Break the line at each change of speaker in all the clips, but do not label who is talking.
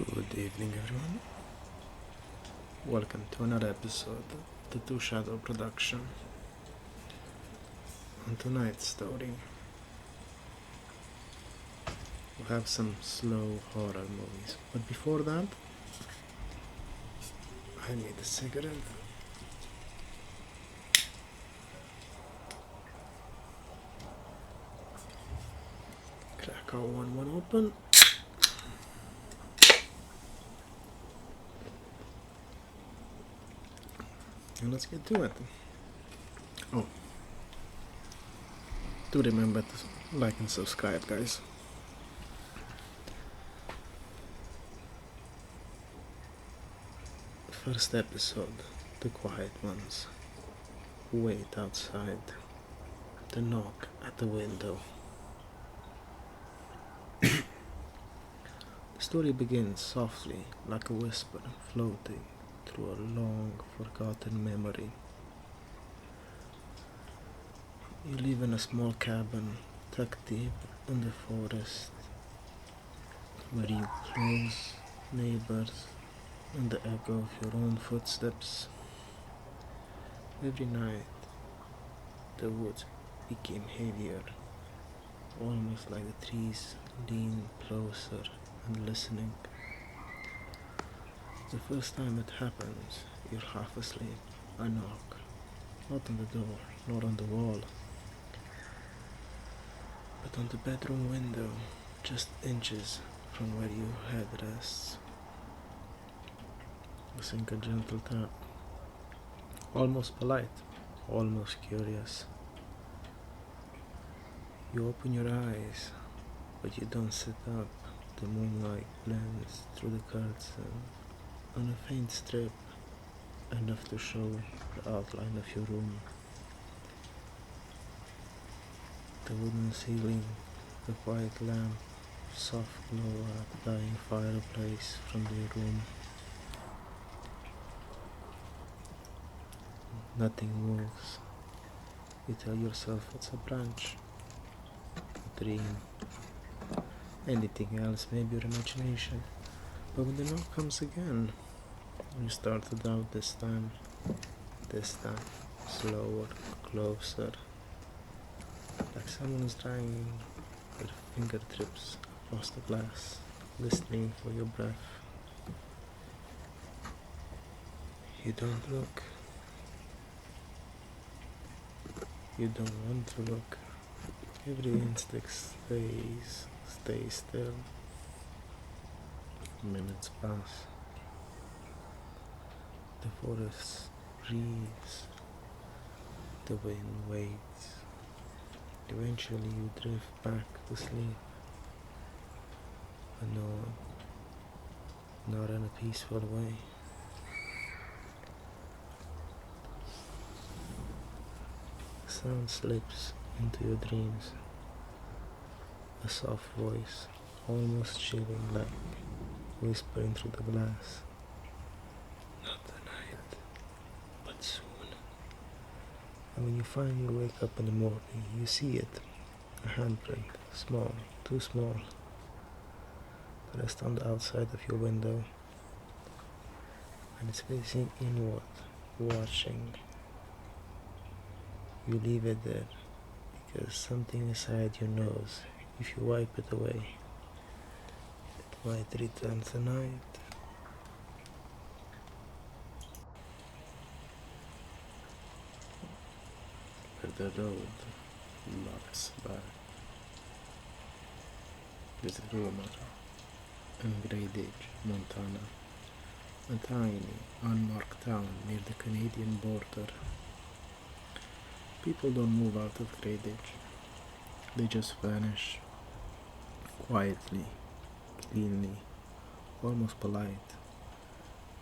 Good evening, everyone. Welcome to another episode of the Two Shadow production. On tonight's story, we'll have some slow horror movies. But before that, I need a cigarette. Crack our one open. And let's get to it. Oh, do remember to like and subscribe, guys. First episode, The Quiet Ones. Wait outside. The knock at the window. The story begins softly, like a whisper floating through a long forgotten memory. You live in a small cabin tucked deep in the forest, where you close neighbors and the echo of your own footsteps. Every night the woods became heavier, almost like the trees leaned closer and listening. The first time it happens, you're half asleep. I knock, not on the door, nor on the wall, but on the bedroom window, just inches from where your head rests. I think a gentle tap, almost polite, almost curious. You open your eyes, but you don't sit up. The moonlight blends through the curtain on a faint strip, enough to show the outline of your room. The wooden ceiling, the quiet lamp, soft glow at the dying fireplace from the room. Nothing moves. You tell yourself it's a branch, a dream, anything else, maybe your imagination. But when the knock comes again, you start to doubt this time, slower, closer, like someone's dragging their fingertips across the glass, listening for your breath. You don't look. You don't want to look. Every instinct stays still. Minutes pass. The forest breathes. The wind waits. Eventually you drift back to sleep. But no, not in a peaceful way. Sound slips into your dreams. A soft voice, almost chilling, like whispering through the glass. Not tonight, but soon. And when you finally wake up in the morning, you see it. A handprint, small, too small. The rest on the outside of your window. And it's facing inward, watching. You leave it there, because something inside you knows if you wipe it away, it might return tonight. Where the road looks back. There's a rumor in Greenwich, Montana, a tiny, unmarked town near the Canadian border. People don't move out of Greenwich. They just vanish. Quietly, cleanly, almost polite.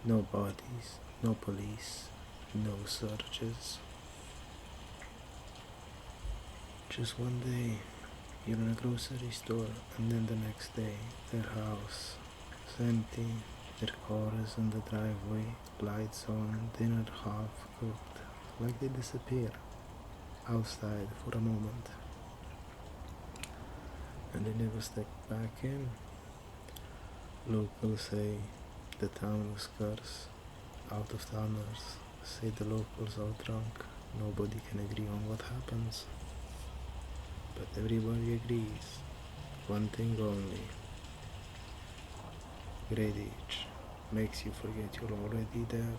No bodies, no police, no searches. Just one day, you're in a grocery store, and then the next day, their house is empty, their car is in the driveway, lights on, dinner half cooked, like they disappear outside for a moment, and they never step back in. Locals say the town was cursed. Out of towners say the locals are drunk. Nobody can agree on what happens. But everybody agrees. One thing only. Great age makes you forget you're already there.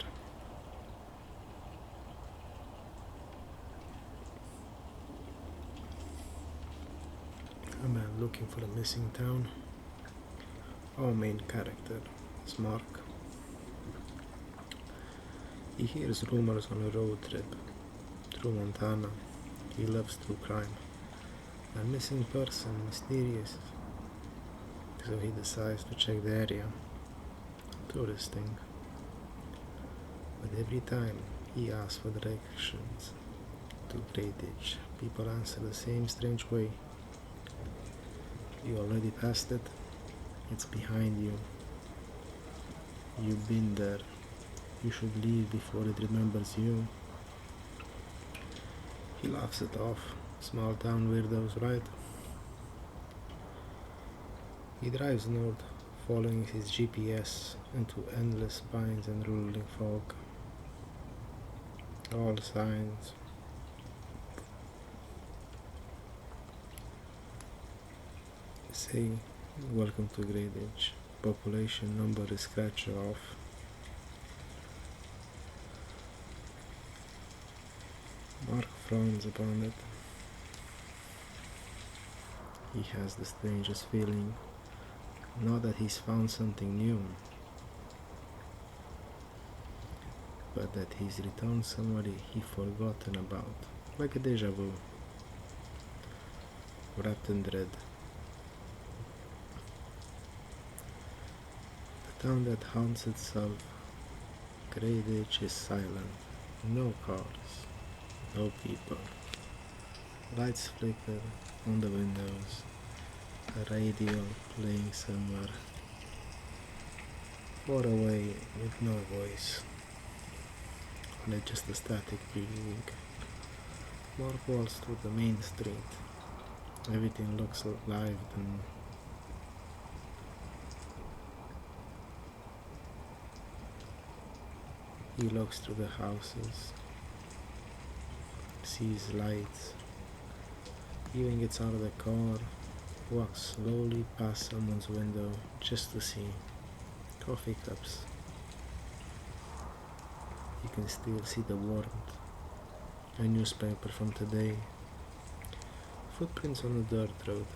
A man looking for a missing town. Our main character is Mark. He hears rumors on a road trip through Montana. He loves true crime. A missing person, mysterious. So he decides to check the area. Touristing. But every time he asks for directions to Great Ditch, people answer the same strange way. You already passed it. It's behind you. You've been there. You should leave before it remembers you. He laughs it off. Small town weirdos, right? He drives north, following his GPS into endless pines and rolling fog. All signs. Say, welcome to Great Ditch. Population number is scratched off. Mark frowns upon it. He has the strangest feeling, not that he's found something new, but that he's returned somebody he'd forgotten about, like a deja vu, wrapped in dread. The town that haunts itself, Great Ditch, is silent. No cars, no people. Lights flicker on the windows, a radio playing somewhere far away with no voice, only just a static breathing. Mark walks through the main street. Everything looks alive and he looks through the houses, sees lights. Even gets out of the car, walks slowly past someone's window just to see coffee cups. You can still see the warmth, a newspaper from today, footprints on the dirt road,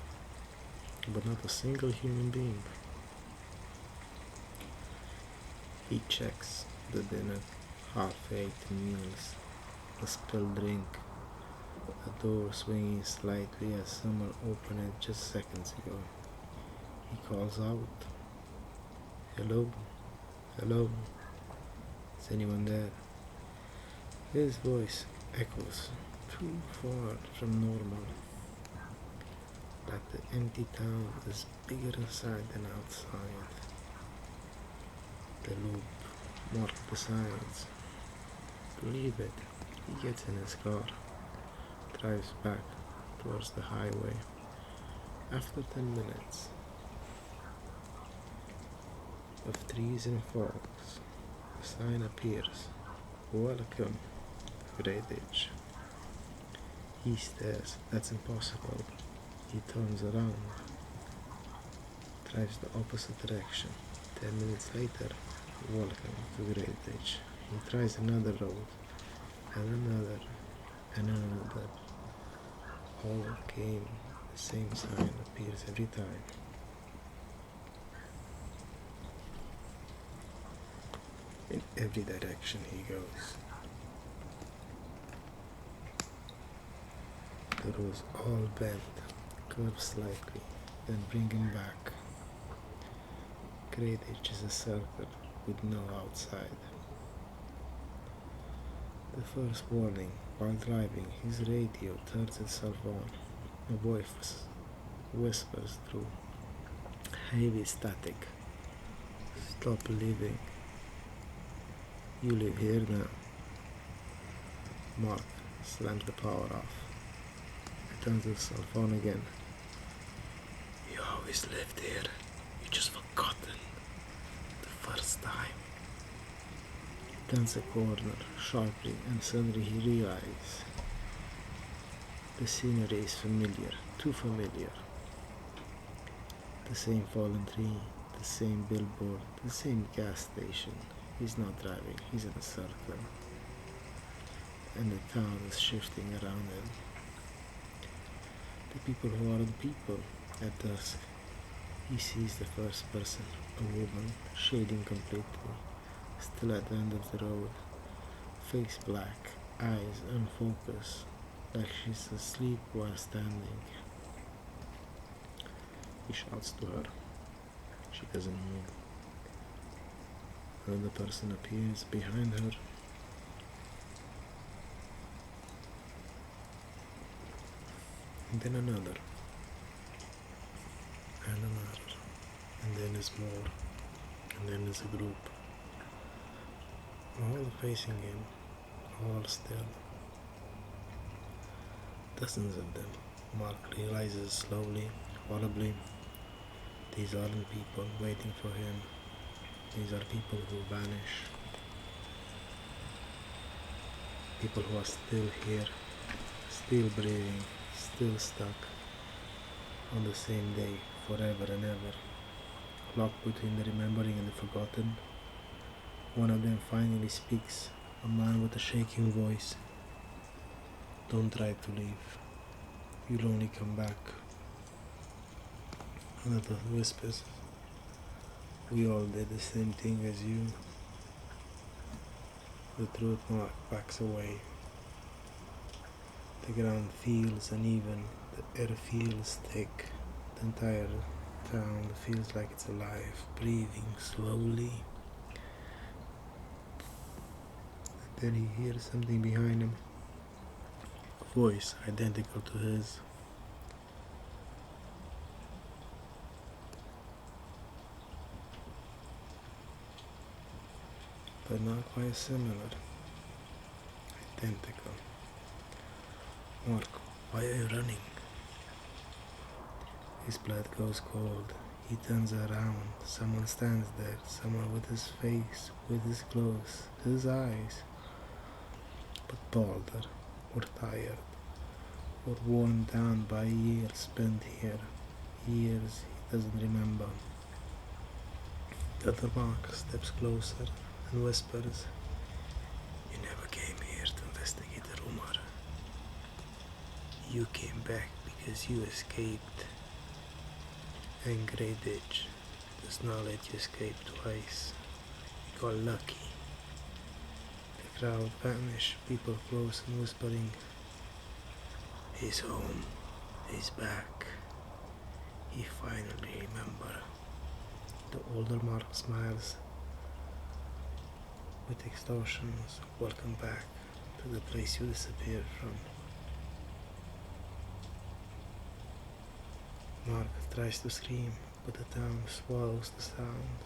but not a single human being. He checks the dinner, half-eaten meals, a spilled drink, a door swinging slightly as someone opened it just seconds ago. He calls out, "Hello? Hello? Is anyone there?" His voice echoes too far from normal, like the empty town is bigger inside than outside. The loop Mark decides to leave it. He gets in his car, drives back towards the highway. After 10 minutes of trees and fogs, a sign appears, "Welcome, Great Ditch." He stares, that's impossible. He turns around, drives the opposite direction. 10 minutes later, "Welcome to Great Ditch." He tries another road, and another, and another. All came, the same sign appears every time. In every direction he goes. The roads all bend, curve slightly, then bring him back. Great Ditch is a circle with no outside. The first warning, while driving, his radio turns itself on. A voice whispers through heavy static, "Stop living. You live here now." Mark slams the power off. He turns himself on again. "You always lived here. You just forgotten." turns a corner sharply, and suddenly he realizes the scenery is familiar, too familiar. The same fallen tree, the same billboard, the same gas station. He's not driving, he's in a circle. And the town is shifting around him. The people who aren't people. At dusk, he sees the first person, a woman, shading completely, still at the end of the road, face black, eyes unfocused, like she's asleep while standing. He shouts to her. She doesn't move. Another person appears behind her. And then another. And another. And then there's more. And then there's a group. All facing him. All still. Dozens of them. Mark realizes slowly, horribly, these aren't people waiting for him. These are people who vanish. People who are still here, still breathing, still stuck on the same day, forever and ever. Locked between the remembering and the forgotten. One of them finally speaks, a man with a shaking voice. Don't try to leave. You'll only come back. Another whispers, we all did the same thing as you. The truth Mark backs away. The ground feels uneven, the air feels thick. The entire town feels like it's alive, breathing slowly. And then he hears something behind him. A voice identical to his. But not quite similar. Identical. Mark, why are you running? His blood goes cold. He turns around. Someone stands there. Someone with his face, with his clothes, his eyes. But bolder, or tired, or worn down by years spent here. Years he doesn't remember. The other Mark steps closer and whispers, you never came here to investigate the rumor. You came back because you escaped. And Grey Ditch does not let you escape twice. You got lucky. The crowd vanished, people close and whispering, he's home, he's back. He finally remembered. The older Mark smiles. With extortions, welcome back to the place you disappeared from. Mark tries to scream, but the town swallows the sound,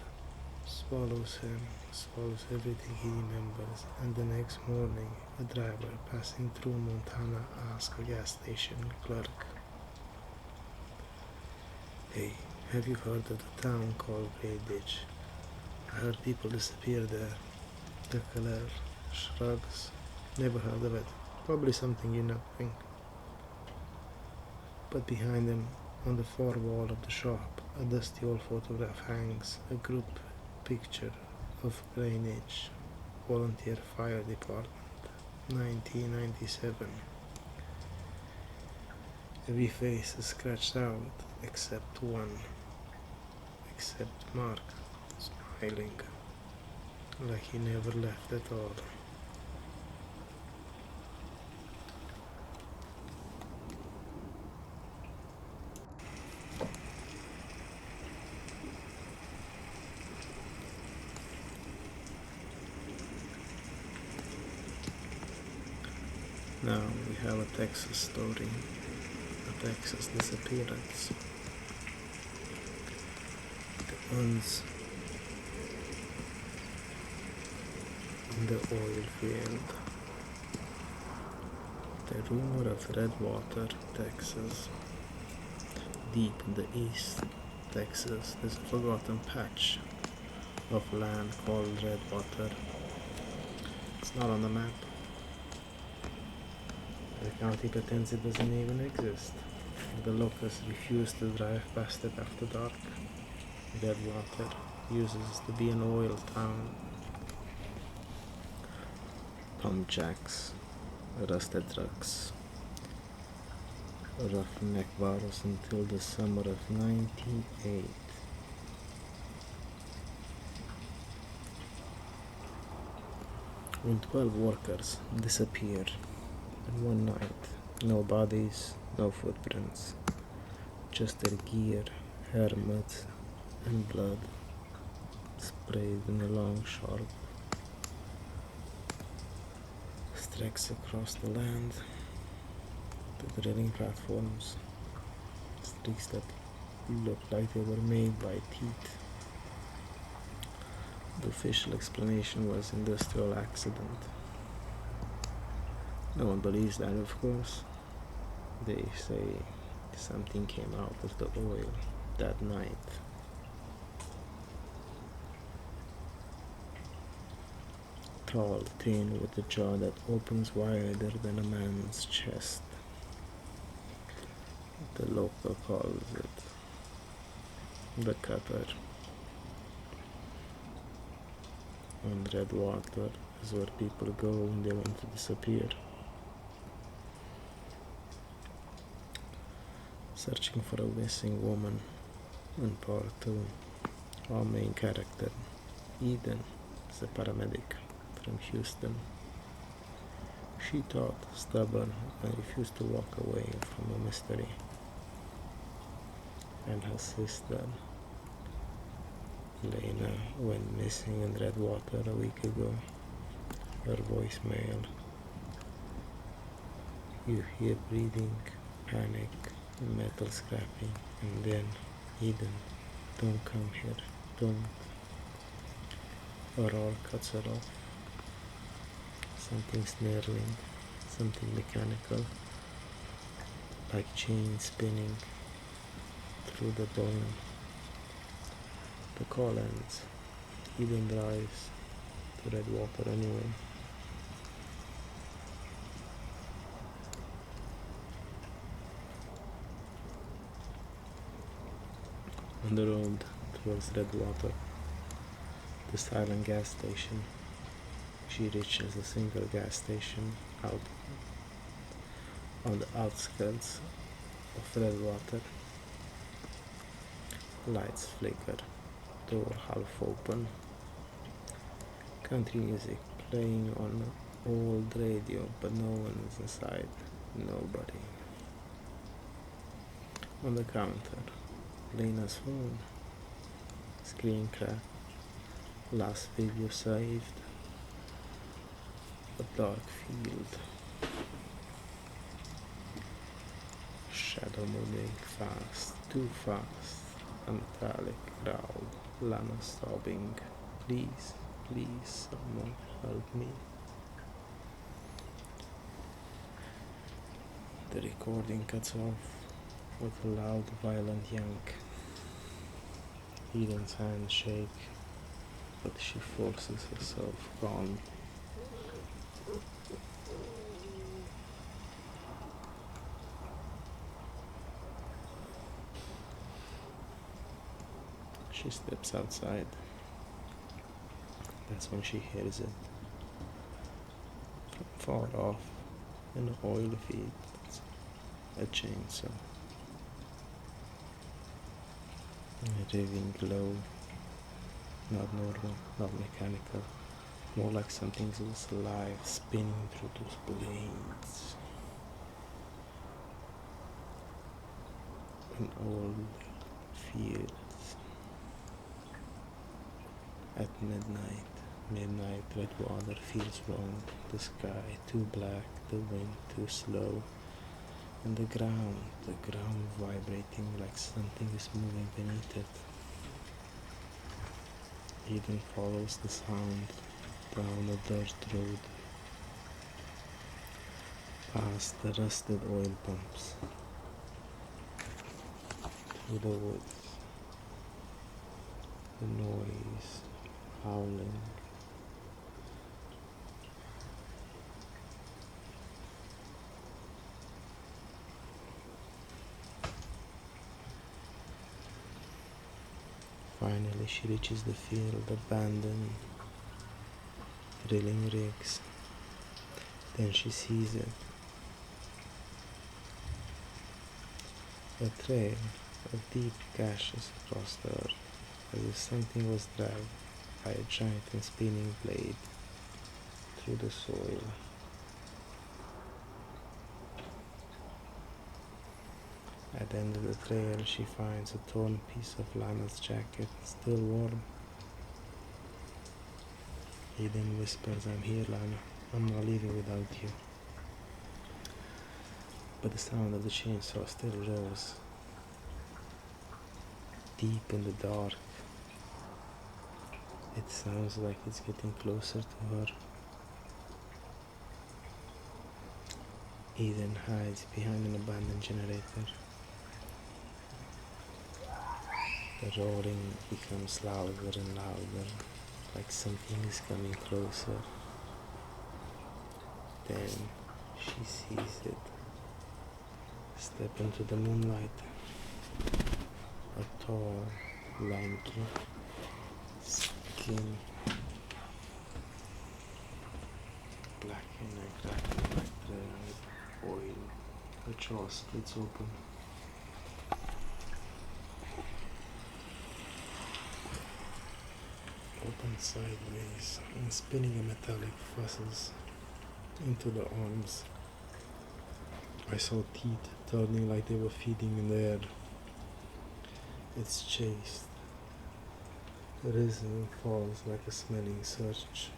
swallows him, swallows everything he remembers, and the next morning, a driver passing through Montana asks a gas station clerk, hey, have you heard of the town called Grey Ditch? I heard people disappear there. The clerk shrugs. Never heard of it. Probably something you not think. But behind him, on the far wall of the shop, a dusty old photograph hangs, a group picture of Greenwich Volunteer Fire Department, 1997. Every face is scratched out, except one. Except Mark, smiling, like he never left at all. Now we have a Texas story, a Texas disappearance. The ones in the oil field. The rumor of Redwater, Texas. Deep in the east Texas, there's a forgotten patch of land called Redwater. It's not on the map. The county pretends it doesn't even exist. The locals refuse to drive past it after dark. Deadwater uses to be an oil town. Pump jacks, rusted trucks, roughneck bars until the summer of '98. When 12 workers disappear in one night, no bodies, no footprints, just their gear, helmets, and blood sprayed in a long, sharp stretch across the land. The drilling platforms, streaks that looked like they were made by teeth. The official explanation was industrial accident. No one believes that, of course. They say something came out of the oil that night. Tall, thin, with a jaw that opens wider than a man's chest. The local calls it the cutter. And Redwater is where people go when they want to disappear. Searching for a missing woman in part 2. Our main character, Eden, is a paramedic from Houston. She thought, stubborn, and refused to walk away from a mystery. And her sister, Lena, went missing in Redwater a week ago. Her voicemail. You hear breathing, panic, metal scrapping, and then Eden, don't come here, don't. Aurora cuts her off. Something snarling, something mechanical, like chain spinning through the bone. The call ends. Eden drives to Redwater anyway. On the road towards Redwater, the silent gas station, she reaches a single gas station out on the outskirts of Redwater. Lights flicker, door half open, country music playing on an old radio, but no one is inside, nobody. On the counter, Lena's phone, screen crack, last video saved, a dark field, shadow moving fast, too fast, a metallic growl, Lana sobbing, please, please, someone help me. The recording cuts off with a loud, violent yank. Eden's hands shake, but she forces herself calm. She steps outside. That's when she hears it. From far off, in an oil field, a chainsaw. A riving glow, not normal, not mechanical, more like something was alive, spinning through those blades. An old fields. At midnight, Redwater feels wrong. The sky too black, the wind too slow, and the ground vibrating like something is moving beneath it. Eden follows the sound down a dirt road, past the rusted oil pumps, through the woods, the noise, howling, Finally, she reaches the field, abandoned drilling rigs. Then she sees it. A trail of deep gashes across the earth, as if something was dragged by a giant and spinning blade through the soil. At the end of the trail, she finds a torn piece of Lana's jacket, still warm. He then whispers, "I'm here, Lana. I'm not leaving without you." But the sound of the chainsaw still rose, deep in the dark. It sounds like it's getting closer to her. Eden hides behind an abandoned generator. The roaring becomes louder and louder, like something is coming closer. Then she sees it step into the moonlight. A tall, lanky, skin blackened and cracking like red oil. Her jaw splits open. Open sideways and spinning a metallic fuzzles into the arms. I saw teeth turning like they were feeding in the air. It's chased, risen and falls like a smelling surge.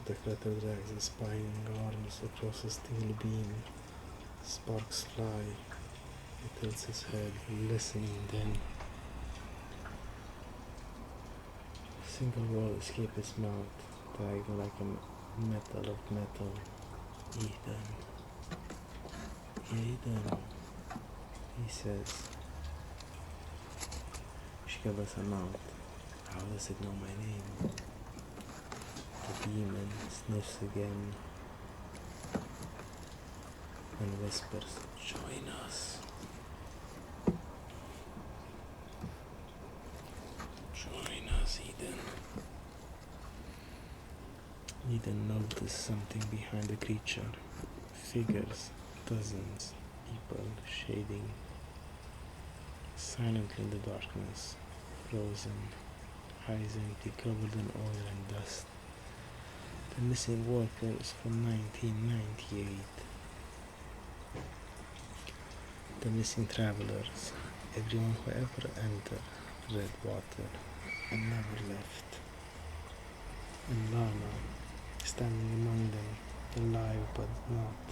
The critter drags its spinning arms across a steel beam. Sparks fly. It tilts its head, listening, then a single word escapes its mouth, dragging like a metal of metal. "Ethan, Ethan," he says. She covers her mouth. How does it know my name? The demon sniffs again and whispers, "Join us. Join us, Eden." Eden noticed something behind the creature. Figures, dozens, people shading silently in the darkness, frozen, eyes empty, covered in oil and dust. The missing workers from 1998. The missing travelers, everyone who ever entered Redwater and never left. And Lana, standing among them, alive but not.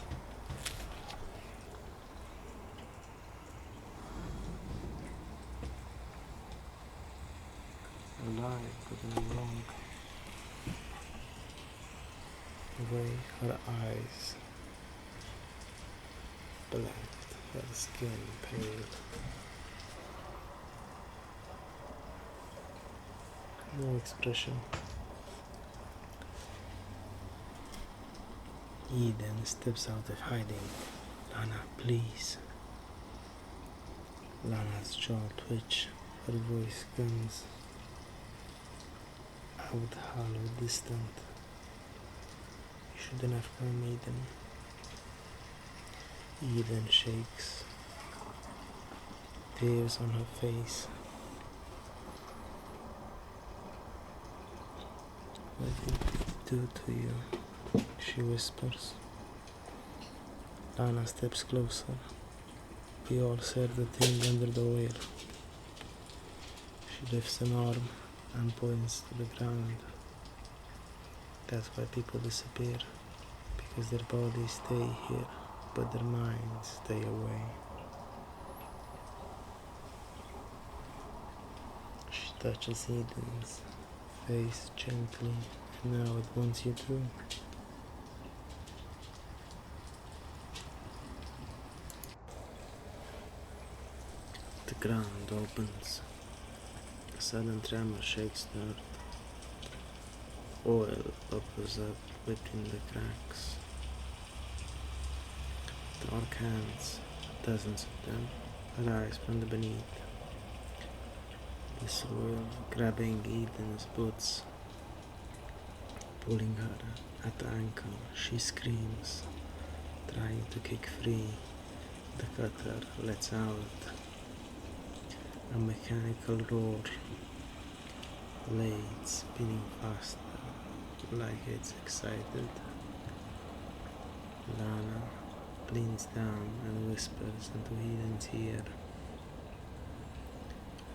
Alive but in the wrong way. Her eyes black, her skin pale. No expression. Eden steps out of hiding. "Lana, please." Lana's jaw twitch, her voice guns out, hollow, distant. "You shouldn't have come, Eden." Eden shakes, tears on her face. "What did it do to you?" she whispers. Lana steps closer. "We all share the thing under the oil." She lifts an arm and points to the ground. "That's why people disappear, because their bodies stay here, but their minds stay away." She touches Eden's face gently. "Now it wants you too." The ground opens. A sudden tremor shakes the earth. Oil bubbles up between the cracks. Dark hands, dozens of them, arise from the beneath. The soil grabbing Eden's boots, pulling her at the ankle. She screams, trying to kick free. The cutter lets out a mechanical roar, blade spinning faster, like it's excited. Lana leans down and whispers into Eden's ear.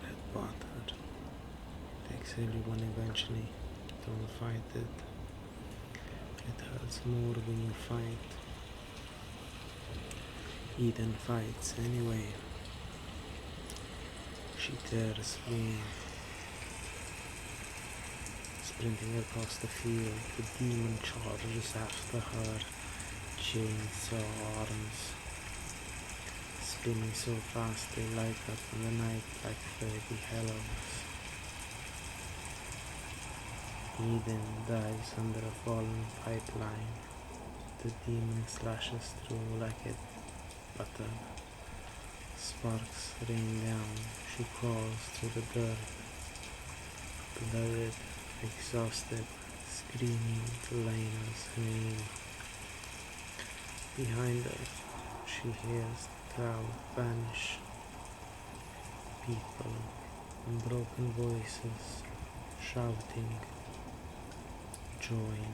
Red butter takes everyone eventually. Don't fight it. It hurts more when you fight. Eden fights anyway. She tears free, sprinting across the field. The demon charges after her, chainsaw arms, spinning so fast they light up in the night like fairy halos. Eden dives under a fallen pipeline. The demon slashes through like a butter. Sparks rain down. She crawls through the dirt, blooded, exhausted, screaming Lena's name. Behind her, she hears the crowd vanish. People in broken voices shouting, "Join,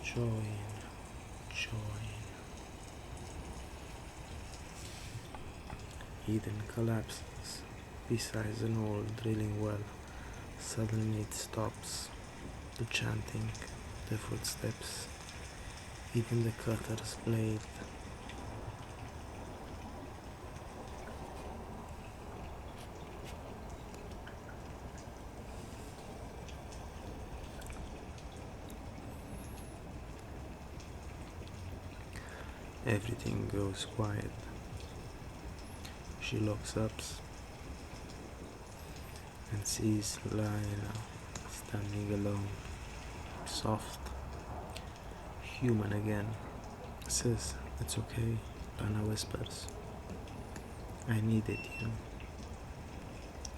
join, join." Eden collapses beside an old drilling well. Suddenly it stops. The chanting, the footsteps, even the cutter's blade. Everything goes quiet. She looks up and sees Lila standing alone, soft, human again. Sis, it's okay, Lana whispers. I needed you.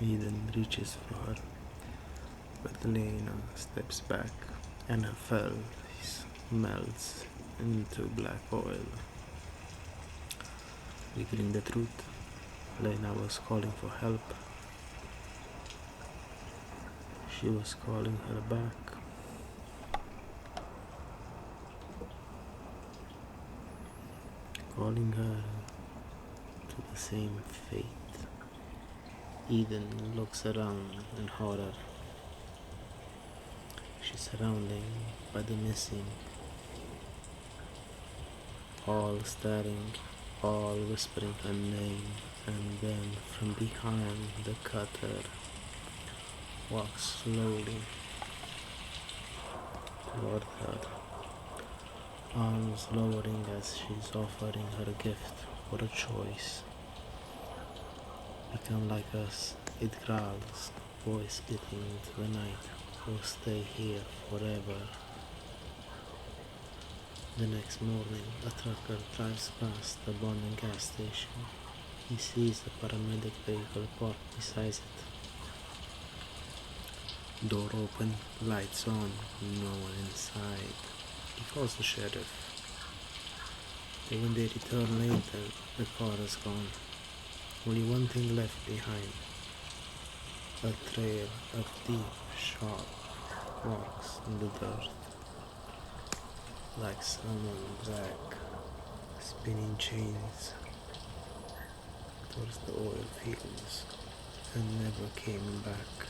Eden reaches for her, but Lena steps back and her face melts into black oil. Revealing the truth, Lena was calling for help. She was calling her back. Calling her to the same fate. Eden looks around in horror. She's surrounded by the missing, all staring, all whispering her name, and then from behind the cutter walks slowly toward her, arms lowering as she's offering her a gift or a choice. Become like us, it growls, voice spitting into the night, or stay here forever. The next morning, a trucker drives past the abandoned gas station. He sees the paramedic vehicle parked beside it. Door open, lights on, no one inside. He calls the sheriff. But when they return later, the car is gone. Only one thing left behind. A trail of deep, sharp marks in the dirt. Like someone dragged spinning chains towards the oil fields and never came back.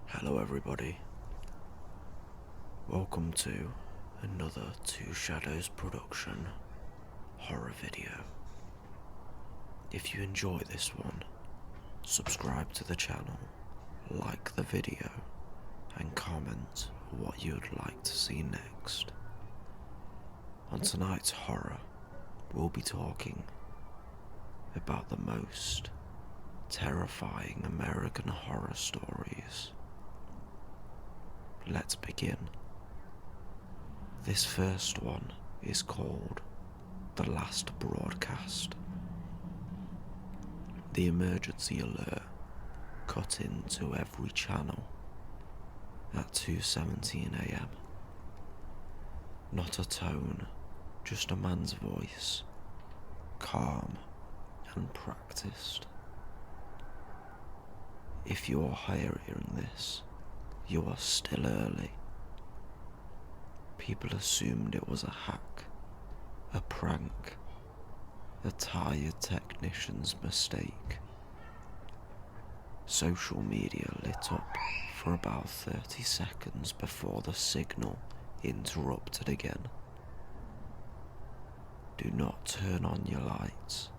Hello everybody, welcome to another Two Shadows production horror video. If you enjoy this one, subscribe to the channel, like the video, and comment what you'd like to see next. On tonight's horror, we'll be talking about the most terrifying American horror stories. Let's begin. This first one is called the last broadcast. The emergency alert cut into every channel at 2:17 a.m. Not a tone, just a man's voice, calm and practiced. If you are hearing this, you are still early. People assumed it was a hack, a prank, a tired technician's mistake. Social media lit up for about 30 seconds before the signal interrupted again. Do not turn on your lights.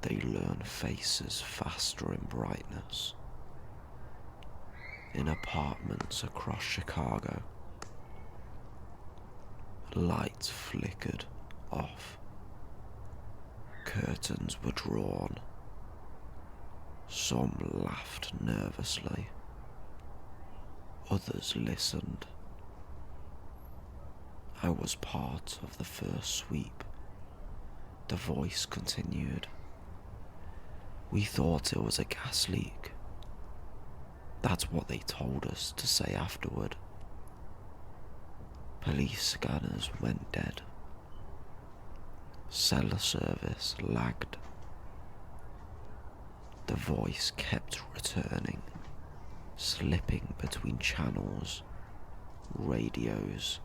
They learn faces faster in brightness. In apartments across Chicago, lights flickered off. Curtains were drawn. Some laughed nervously. Others listened. I was part of the first sweep. The voice continued. We thought it was a gas leak. That's what they told us to say afterward. Police scanners went dead. Cellar service lagged. The voice kept returning, slipping between channels, radios,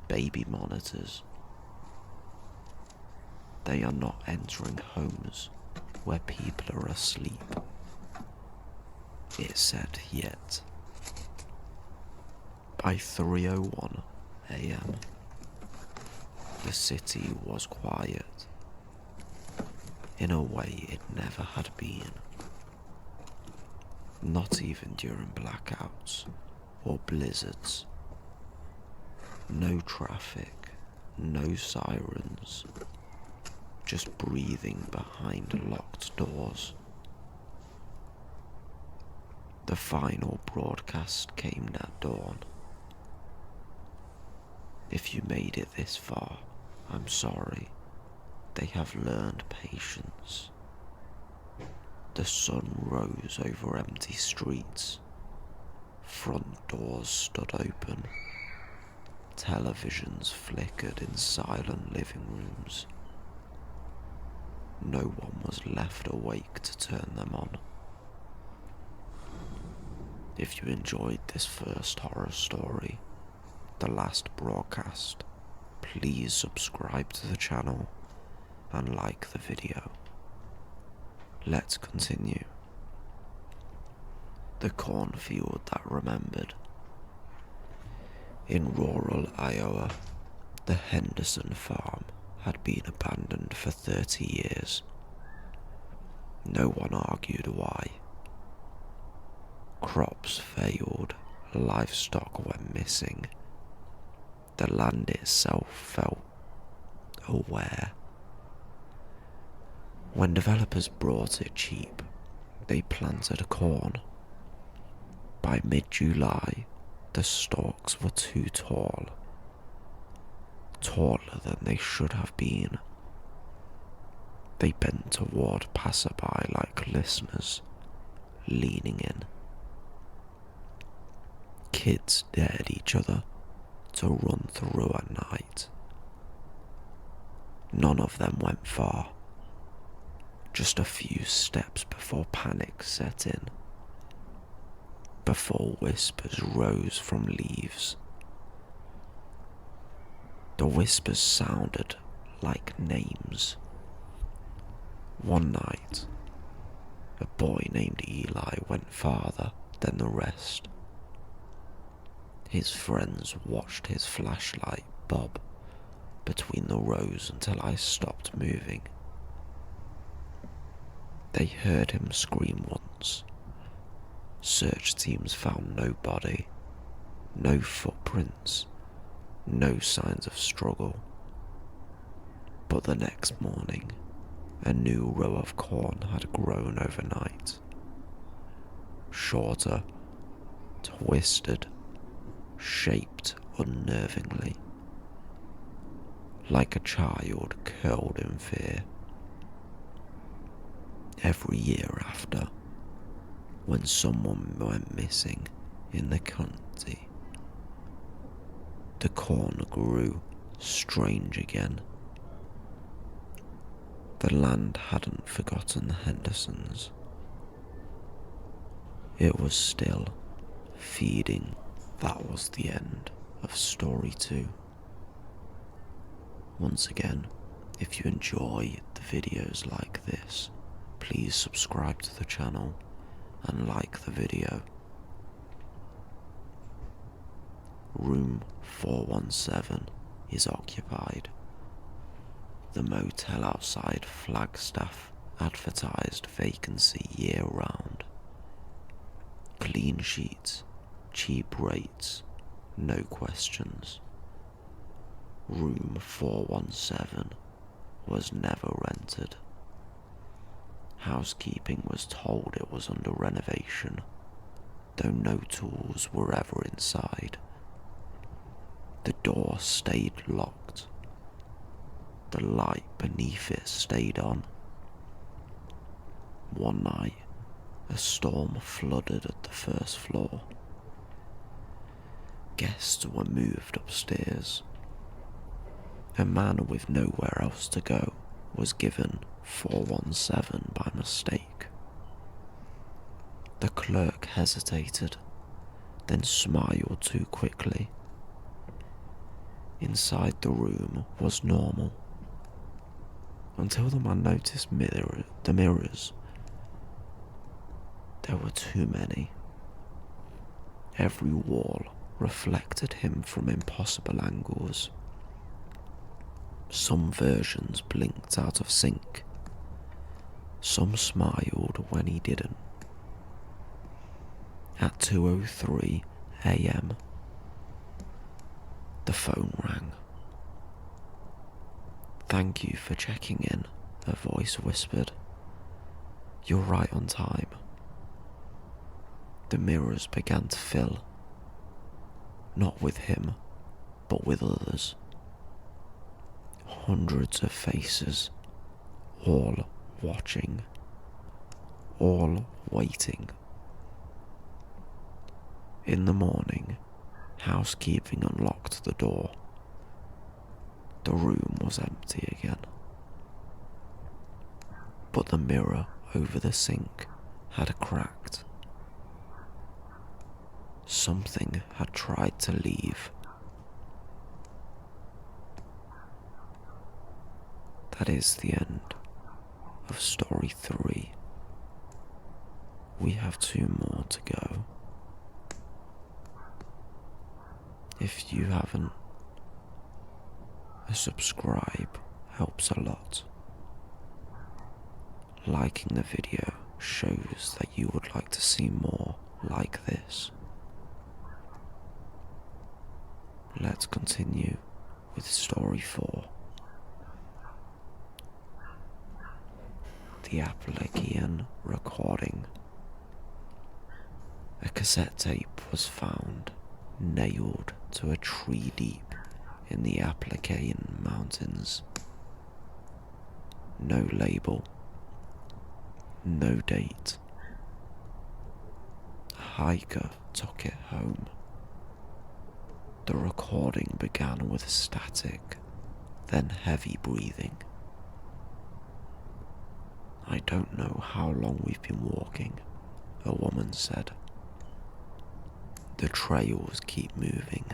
baby monitors. They are not entering homes where people are asleep, it said yet. By 3:01 a.m., the city was quiet, in a way it never had been. Not even during blackouts or blizzards. No traffic, no sirens, just breathing behind locked doors. The final broadcast came at dawn. If you made it this far, I'm sorry. They have learned patience. The sun rose over empty streets. Front doors stood open. Televisions flickered in silent living rooms. No one was left awake to turn them on. If you enjoyed this first horror story, the last broadcast, please subscribe to the channel and like the video. Let's continue. The cornfield that remembered. In rural Iowa, the Henderson farm had been abandoned for 30 years. No one argued why. Crops failed, livestock went missing. The land itself felt aware. When developers brought it cheap, they planted corn. By mid-July, the stalks were too tall. Taller than they should have been. They bent toward passerby like listeners, leaning in. Kids dared each other to run through at night. None of them went far. Just a few steps before panic set in. Before whispers rose from leaves. The whispers sounded like names. One night, a boy named Eli went farther than the rest. His friends watched his flashlight bob between the rows until I stopped moving. They heard him scream once. Search teams found no body, no footprints, no signs of struggle. But the next morning, a new row of corn had grown overnight. Shorter, twisted, shaped unnervingly. like a child curled in fear. Every year after, when someone went missing in the county, the corn grew strange again. The land hadn't forgotten the Hendersons. It was still feeding. That was the end of story 2. Once again, if you enjoy the videos like this, please subscribe to the channel and like the video. Room 417 is occupied. The motel outside Flagstaff advertised vacancy year round. Clean sheets, cheap rates, no questions. Room 417 was never rented. Housekeeping was told it was under renovation, though no tools were ever inside. The door stayed locked. The light beneath it stayed on. One night, a storm flooded at the first floor. Guests were moved upstairs. A man with nowhere else to go was given 417 by mistake. The clerk hesitated, then smiled too quickly. Inside the room was normal, until the man noticed the mirrors. There were too many. Every wall reflected him from impossible angles. Some versions blinked out of sync. Some smiled when he didn't. At 2:03 a.m., the phone rang. "Thank you for checking in," a voice whispered. "You're right on time." The mirrors began to fill, not with him, but with others. Hundreds of faces, all watching, all waiting. In the morning, housekeeping unlocked the door. The room was empty again. But the mirror over the sink had cracked. Something had tried to leave. That is the end of story 3. We have 2 more to go. If you haven't, a subscribe helps a lot. Liking the video shows that you would like to see more like this. Let's continue with story 4. The Appalachian recording. A cassette tape was found nailed to a tree deep in the Appalachian mountains. No label, no date. A hiker took it home. The recording began with static, then heavy breathing. "I don't know how long we've been walking," a woman said. "The trails keep moving."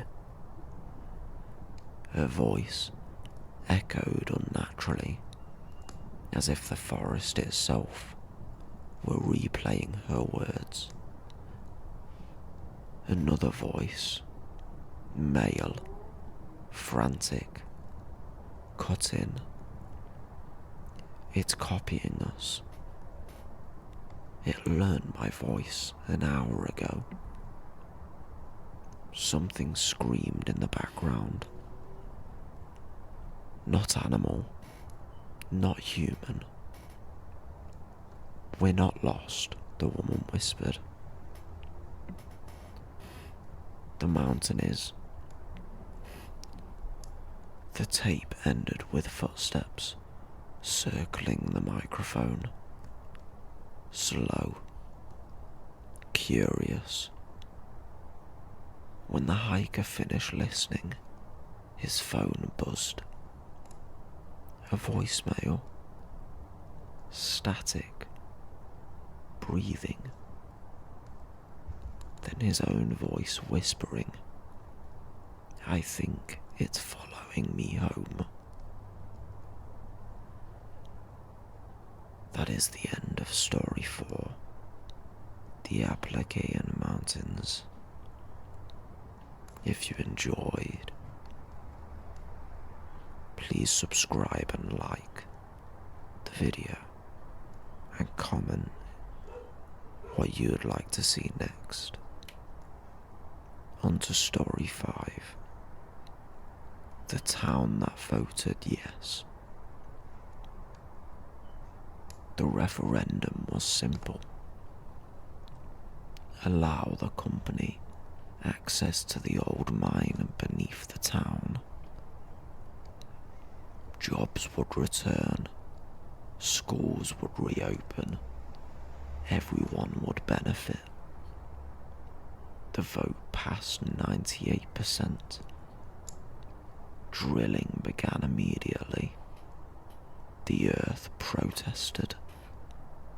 Her voice echoed unnaturally, as if the forest itself were replaying her words. Another voice, male, frantic, cut in. "It's copying us. It learned my voice an hour ago." Something screamed in the background. "Not animal, not human. We're not lost," the woman whispered. "The mountain is. The tape ended with footsteps circling the microphone. Slow, curious. When the hiker finished listening, his phone buzzed. A voicemail. Static. Breathing. Then his own voice whispering, "I think it's following me home." That is the end of story 4, the Appalachian Mountains. If you enjoyed, please subscribe and like the video and comment what you'd like to see next. On to story 5, the town that voted yes. The referendum was simple. Allow the company access to the old mine beneath the town. Jobs would return, schools would reopen, everyone would benefit. The vote passed 98%. Drilling began immediately. The earth protested.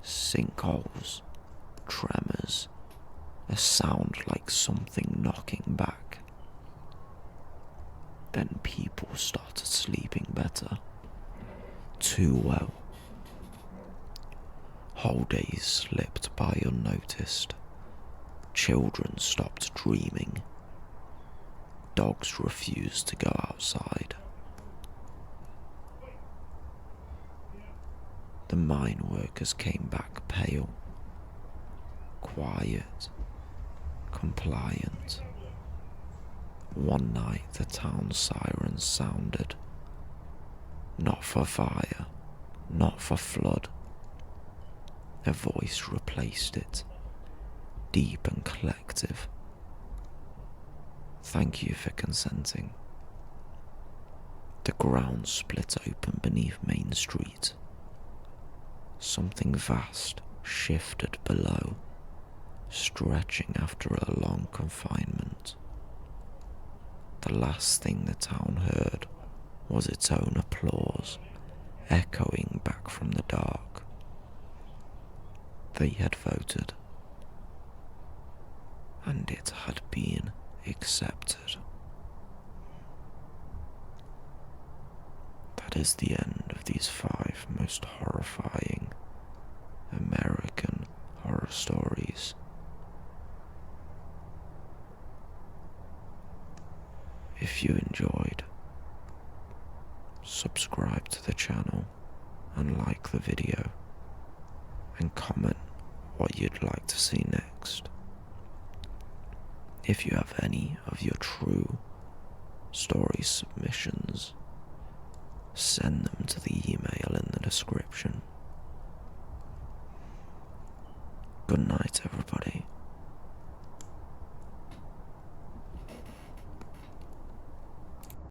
Sinkholes, tremors, a sound like something knocking back. Then people started sleeping better. Too well. Whole days slipped by unnoticed. Children stopped dreaming. Dogs refused to go outside. The mine workers came back pale, quiet, compliant. One night the town sirens sounded. Not for fire, not for flood. A voice replaced it, deep and collective. Thank you for consenting. The ground split open beneath Main Street. Something vast shifted below, stretching after a long confinement. The last thing the town heard was its own applause, echoing back from the dark. They had voted, and it had been accepted. That is the end of these 5 most horrifying American horror stories. If you enjoyed, subscribe to the channel and like the video, and comment what you'd like to see next. If you have any of your true story submissions, send them to the email in the description. Good night, everybody.